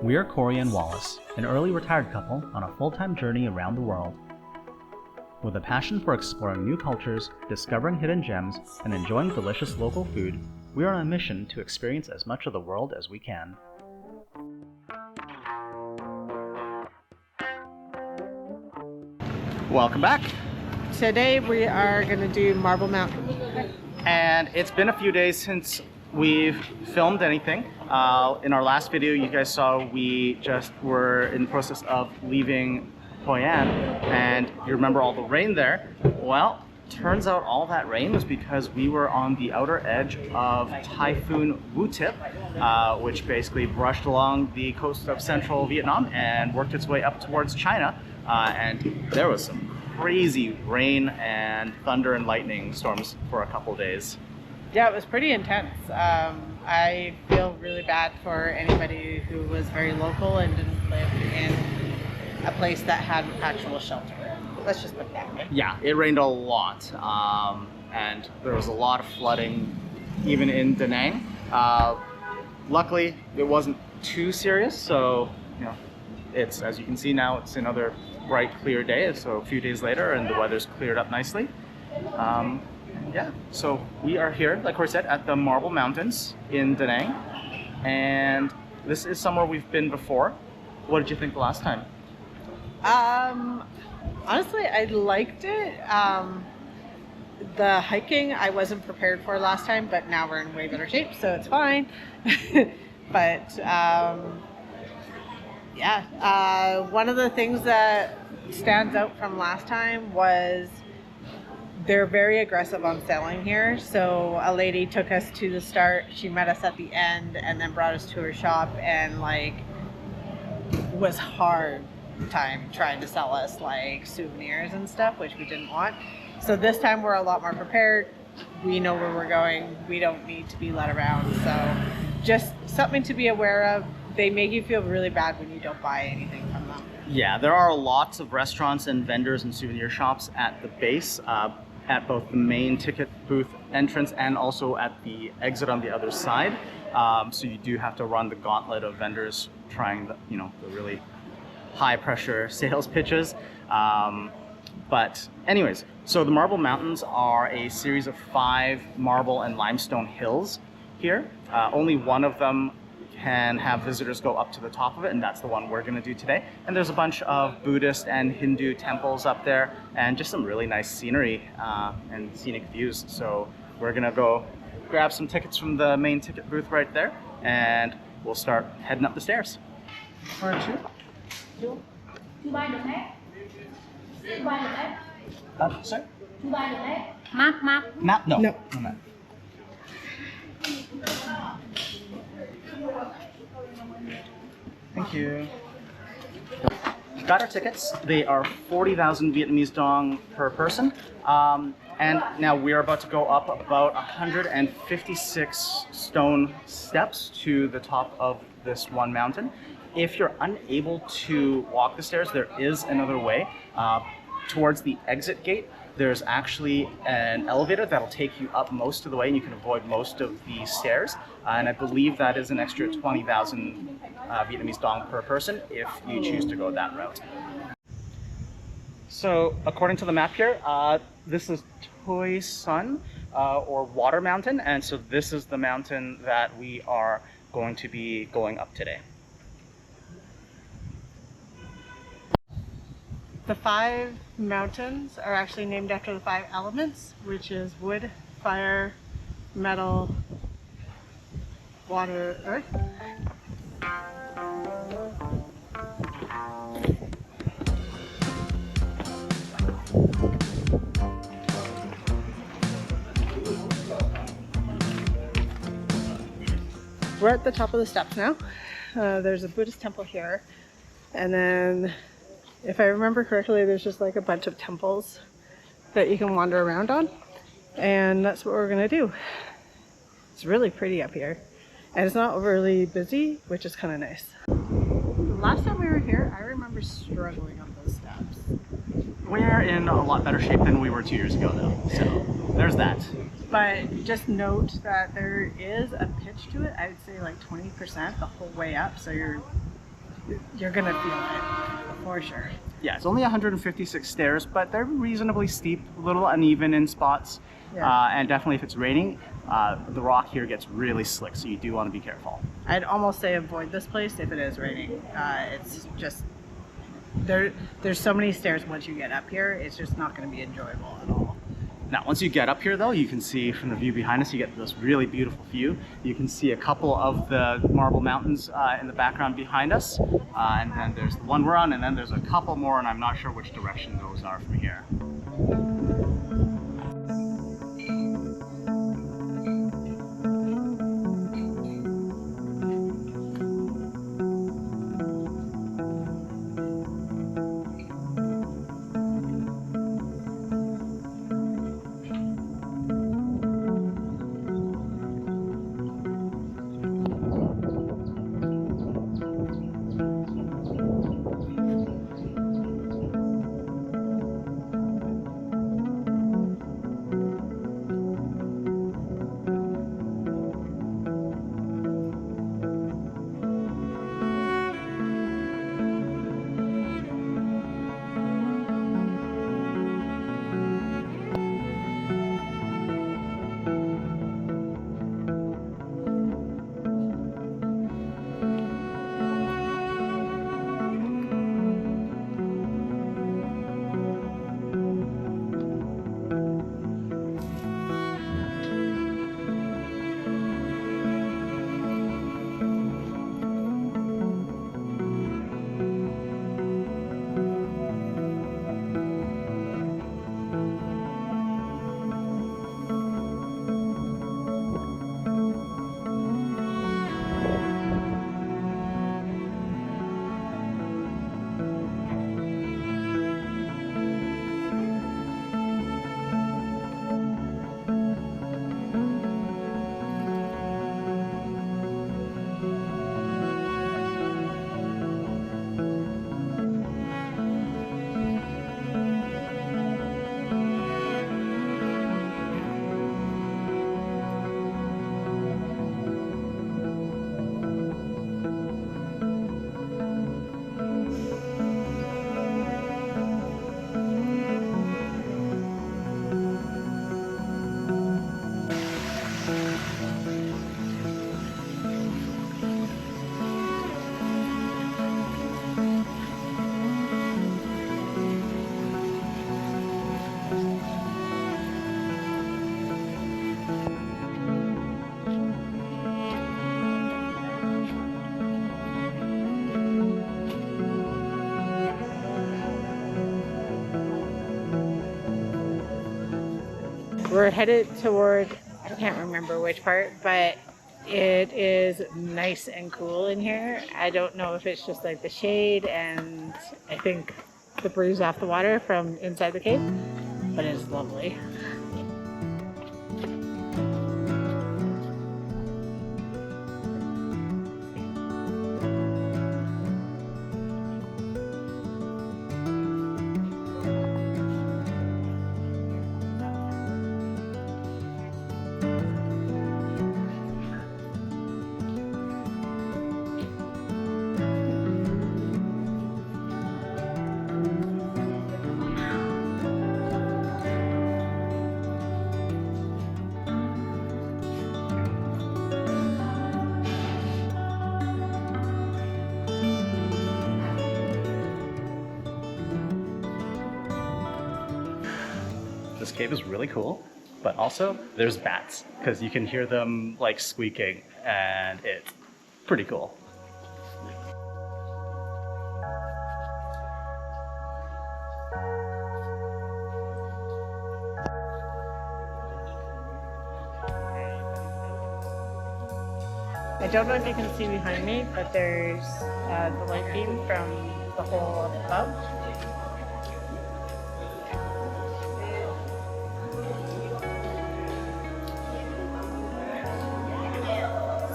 We are Cory and Wallace, an early retired couple on a full-time journey around the world. With a passion for exploring new cultures, discovering hidden gems, and enjoying delicious local food, we are on a mission to experience as much of the world as we can. Welcome back! Today we are going to do Marble Mountain. And it's been a few days since we've filmed anything. In our last video you guys saw we just were in the process of leaving Hoi An, and you remember all the rain there. Well, turns out all that rain was because we were on the outer edge of Typhoon Wu-Tip, which basically brushed along the coast of central Vietnam and worked its way up towards China. And there was some crazy rain and thunder and lightning storms for a couple days. Yeah, it was pretty intense. I feel really bad for anybody who was very local and didn't live in a place that had actual shelter. Let's just put it that way. Yeah, it rained a lot, and there was a lot of flooding even in Da Nang. Luckily, it wasn't too serious, so you know, it's, as you can see now, it's another bright, clear day. So a few days later, and the weather's cleared up nicely. Yeah, so we are here, like Cory said, at the Marble Mountains in Da Nang, and this is somewhere we've been before. What did you think the last time? Honestly, I liked it. The hiking I wasn't prepared for last time, but now we're in way better shape, so it's fine. But yeah, one of the things that stands out from last time was they're very aggressive on selling here. So a lady took us to the start, she met us at the end, and then brought us to her shop, and like was hard time trying to sell us like souvenirs and stuff, which we didn't want. So this time we're a lot more prepared. We know where we're going. We don't need to be led around. So just something to be aware of. They make you feel really bad when you don't buy anything from them. Yeah, there are lots of restaurants and vendors and souvenir shops at the base, at both the main ticket booth entrance and also at the exit on the other side. So you do have to run the gauntlet of vendors trying the, you know, the really high pressure sales pitches. But anyways, so the Marble Mountains are a series of 5 marble and limestone hills here. Only one of them can have visitors go up to the top of it, and that's the one we're going to do today. And there's a bunch of Buddhist and Hindu temples up there, and just some really nice scenery and scenic views. So we're going to go grab some tickets from the main ticket booth right there, and we'll start heading up the stairs. Aren't you? Sorry? Map? No. No. No map. Thank you. Got our tickets. They are 40,000 Vietnamese dong per person. And now we are about to go up about 156 stone steps to the top of this one mountain. If you're unable to walk the stairs, there is another way. Towards the exit gate, there's actually an elevator that'll take you up most of the way, and you can avoid most of the stairs. And I believe that is an extra 20,000 Vietnamese dong per person if you choose to go that route. So according to the map here, this is Toi Sun, or Water Mountain, and so this is the mountain that we are going to be going up today. The 5 mountains are actually named after the 5 elements, which is wood, fire, metal, water, earth. We're at the top of the steps now. There's a Buddhist temple here, and then if I remember correctly, there's just like a bunch of temples that you can wander around on, and that's what we're gonna do. It's really pretty up here, and it's not overly busy, which is kind of nice. Last time we were here, I remember struggling up those steps. We're in a lot better shape than we were 2 years ago though, so there's that. But just note that there is a pitch to it. I would say like 20% the whole way up, so you're you're gonna feel it for sure. Yeah, it's only 156 stairs, but they're reasonably steep, a little uneven in spots. Yeah. And definitely if it's raining, the rock here gets really slick, so you do want to be careful. I'd almost say avoid this place if it is raining. It's just there's so many stairs once you get up here, it's just not going to be enjoyable at all. Now, once you get up here though, you can see from the view behind us, you get this really beautiful view. You can see a couple of the marble mountains in the background behind us. And then there's the one we're on, and then there's a couple more, and I'm not sure which direction those are from here. We're headed toward, I can't remember which part, but it is nice and cool in here. I don't know if it's just like the shade and I think the breeze off the water from inside the cave, but it's lovely. This cave is really cool, but also there's bats because you can hear them like squeaking, and it's pretty cool. I don't know if you can see behind me, but there's the light beam from the hole up above.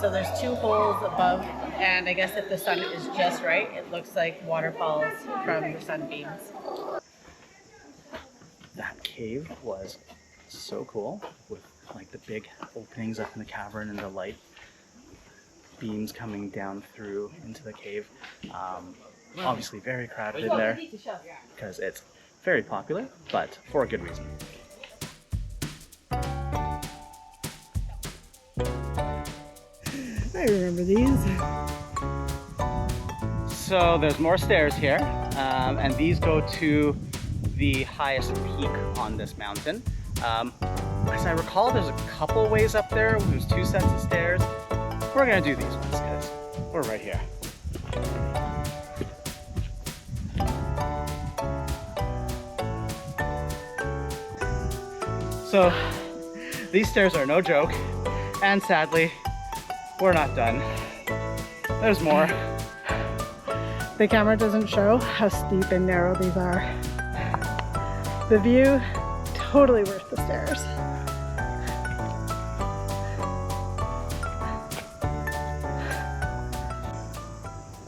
So there's two holes above, and I guess if the sun is just right, it looks like waterfalls from the sunbeams. That cave was so cool with like the big openings up in the cavern and the light. beams coming down through into the cave. Obviously very crowded in there because it's very popular, but for a good reason. I remember these. So there's more stairs here, and these go to the highest peak on this mountain. As I recall, there's a couple ways up there. There's 2 sets of stairs. We're gonna do these ones because we're right here. So these stairs are no joke, and sadly, we're not done. There's more. The camera doesn't show how steep and narrow these are. The view, totally worth the stairs.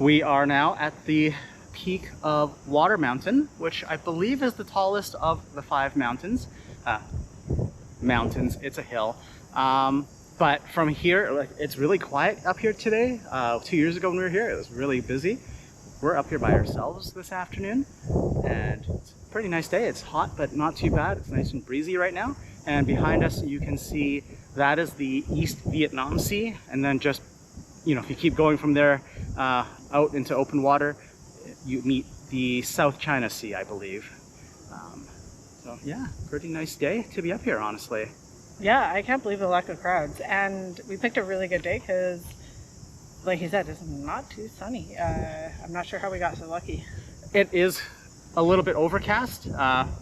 We are now at the peak of Water Mountain, which I believe is the tallest of the 5 mountains. It's a hill. But from here, like, it's really quiet up here today. 2 years ago when we were here, it was really busy. We're up here by ourselves this afternoon, and it's a pretty nice day. It's hot, but not too bad. It's nice and breezy right now. And behind us, you can see that is the East Vietnam Sea. And then just, you know, if you keep going from there out into open water, you meet the South China Sea, I believe. So yeah, pretty nice day to be up here, honestly. Yeah, I can't believe the lack of crowds. And we picked a really good day because, like you said, it's not too sunny. I'm not sure how we got so lucky. It is a little bit overcast,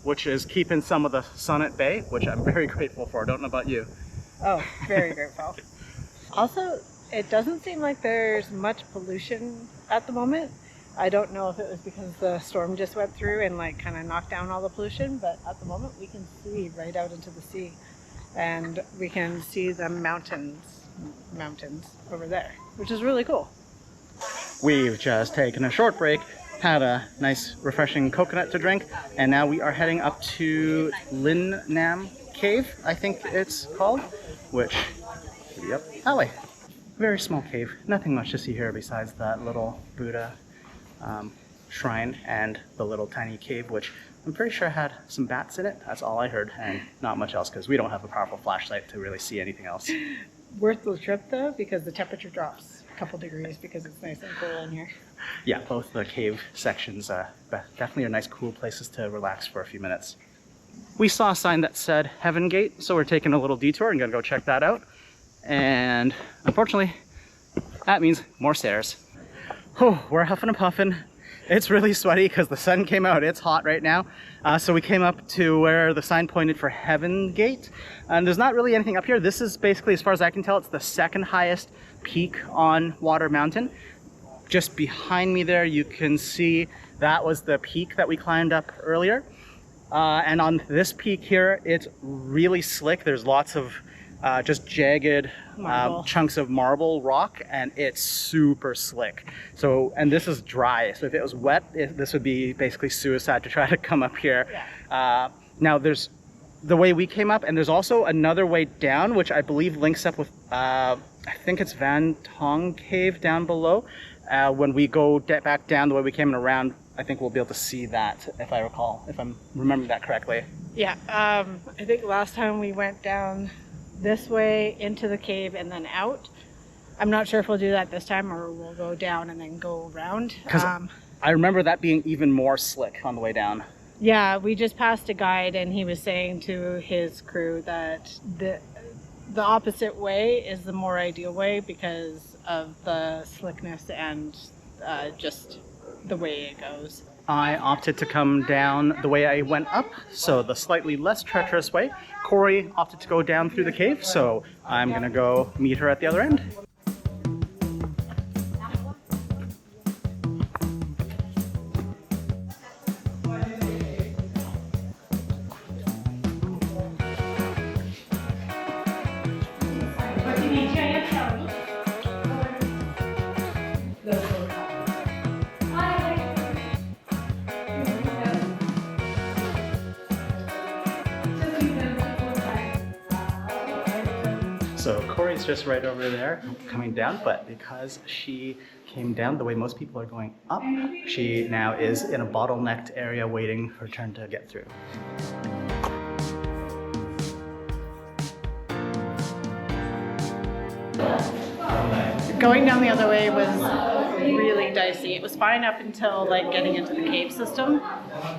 which is keeping some of the sun at bay, which I'm very grateful for. I don't know about you. Oh, very grateful. Also, it doesn't seem like there's much pollution at the moment. I don't know if it was because the storm just went through and like kind of knocked down all the pollution, but at the moment we can see right out into the sea, and we can see the mountains over there, which is really cool. We've just taken a short break, had a nice refreshing coconut to drink, and now we are heading up to Lin Nam Cave, I think it's called, which, yep, that way. Very small cave, nothing much to see here besides that little Buddha shrine and the little tiny cave, which I'm pretty sure had some bats in it. That's all I heard, and not much else because we don't have a powerful flashlight to really see anything else. Worth the trip though, because the temperature drops a couple degrees because it's nice and cool in here. Yeah, both the cave sections definitely are nice, cool places to relax for a few minutes. We saw a sign that said Heaven Gate, so we're taking a little detour and gonna go check that out. And unfortunately, that means more stairs. Oh, we're huffing and puffing. It's really sweaty because the sun came out. It's hot right now. So we came up to where the sign pointed for Heaven Gate. And there's not really anything up here. This is basically, as far as I can tell, it's the 2nd highest peak on Water Mountain. Just behind me there, you can see that was the peak that we climbed up earlier. And on this peak here, it's really slick. There's lots of just jagged chunks of marble rock, and it's super slick. So, and this is dry, so if it was wet, this would be basically suicide to try to come up here. Yeah. Now there's the way we came up, and there's also another way down, which I believe links up with I think it's Van Tong Cave down below. When we go back down the way we came around, I think we'll be able to see that, if I recall, if I'm remembering that correctly. Yeah, I think last time we went down this way into the cave and then out. I'm not sure if we'll do that this time or we'll go down and then go around. Because I remember that being even more slick on the way down. Yeah, we just passed a guide and he was saying to his crew that the opposite way is the more ideal way because of the slickness and just the way it goes. I opted to come down the way I went up, so the slightly less treacherous way. Cory opted to go down through the cave, so I'm gonna go meet her at the other end. So Cory's is just right over there coming down, but because she came down the way most people are going up, she now is in a bottlenecked area waiting for her turn to get through. Going down the other way was really dicey. It was fine up until like getting into the cave system.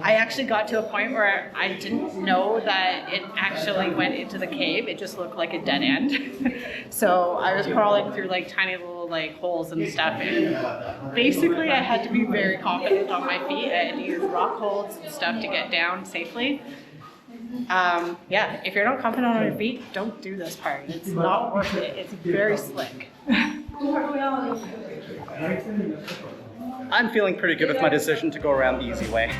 I actually got to a point where I didn't know that it actually went into the cave. It just looked like a dead end. So I was crawling through like tiny little like holes and stuff. And basically I had to be very confident on my feet. I had to use rock holds and stuff to get down safely. Yeah, if you're not confident on your feet, don't do this part. It's not worth it. It's very slick. I'm feeling pretty good with my decision to go around the easy way.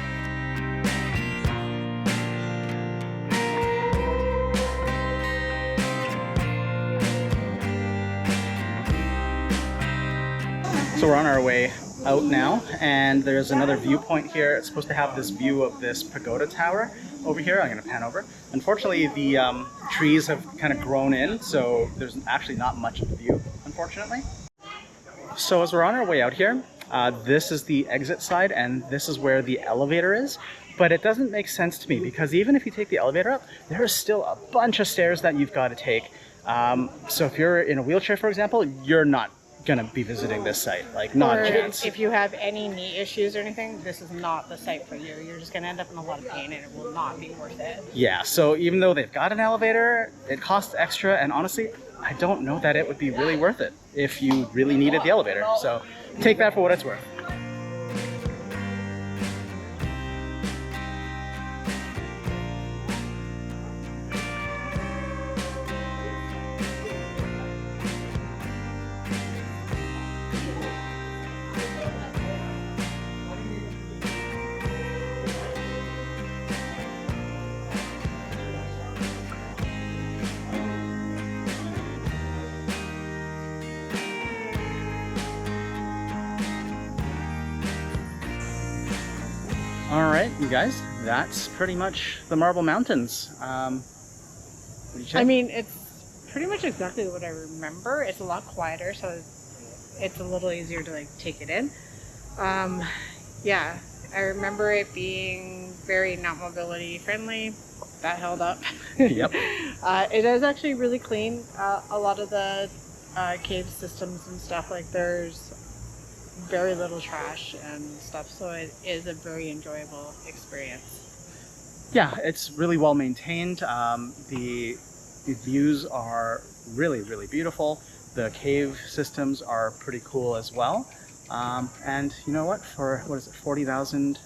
So we're on our way out now, and there's another viewpoint here. It's supposed to have this view of this pagoda tower over here. I'm going to pan over. Unfortunately, the trees have kind of grown in, so there's actually not much of a view, unfortunately. So as we're on our way out here, this is the exit side, and this is where the elevator is. But it doesn't make sense to me, because even if you take the elevator up, there is still a bunch of stairs that you've got to take. So if you're in a wheelchair, for example, you're not gonna be visiting this site, like not a chance. If you have any knee issues or anything, this is not the site for you. You're just gonna end up in a lot of pain, and it will not be worth it. Yeah, so even though they've got an elevator, it costs extra, and honestly, I don't know that it would be really worth it if you really needed the elevator. So take that for what it's worth. All right, you guys, that's pretty much the Marble Mountains. What do you think? I mean, it's pretty much exactly what I remember. It's a lot quieter, so it's a little easier to like take it in. Yeah, I remember it being very not mobility friendly. That held up. Yep. It is actually really clean. A lot of the cave systems and stuff, like there's very little trash and stuff, so it is a very enjoyable experience. Yeah, it's really well maintained. The views are really, really beautiful. The cave systems are pretty cool as well. And you know what? For, what is it, 40,000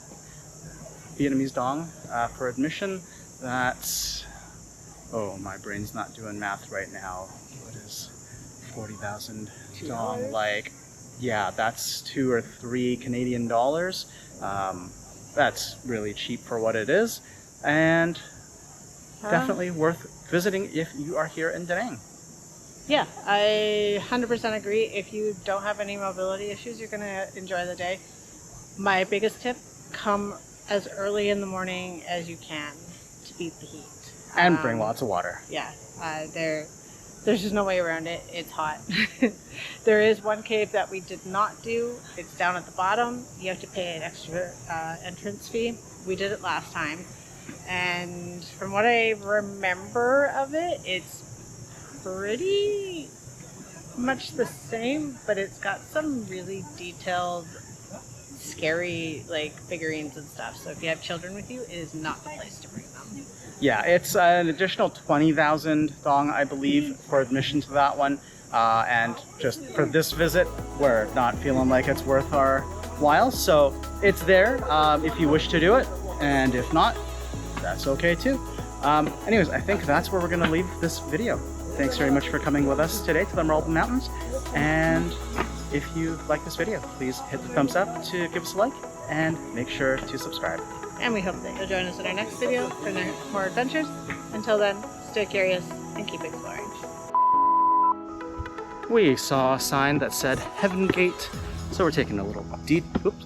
Vietnamese dong for admission, that's, oh, my brain's not doing math right now. What is 40,000 dong? Like, yeah, that's 2 or 3 Canadian dollars. That's really cheap for what it is, and definitely worth visiting if you are here in Da Nang. Yeah, I 100% agree. If you don't have any mobility issues, you're going to enjoy the day. My biggest tip, come as early in the morning as you can to beat the heat. And bring lots of water. Yeah, there's just no way around it. It's hot. There is one cave that we did not do. It's down at the bottom. You have to pay an extra entrance fee. We did it last time. And from what I remember of it, it's pretty much the same, but it's got some really detailed, scary like figurines and stuff. So if you have children with you, it is not the place to bring them. Yeah, it's an additional 20,000 dong, I believe, for admission to that one. And just for this visit, we're not feeling like it's worth our while. So it's there if you wish to do it. And if not, that's okay too. Anyways, I think that's where we're going to leave this video. Thanks very much for coming with us today to the Marble Mountains. And if you like this video, please hit the thumbs up to give us a like and make sure to subscribe. And we hope that you'll join us in our next video for more adventures. Until then, stay curious and keep exploring. We saw a sign that said Heaven Gate, so we're taking a little oops.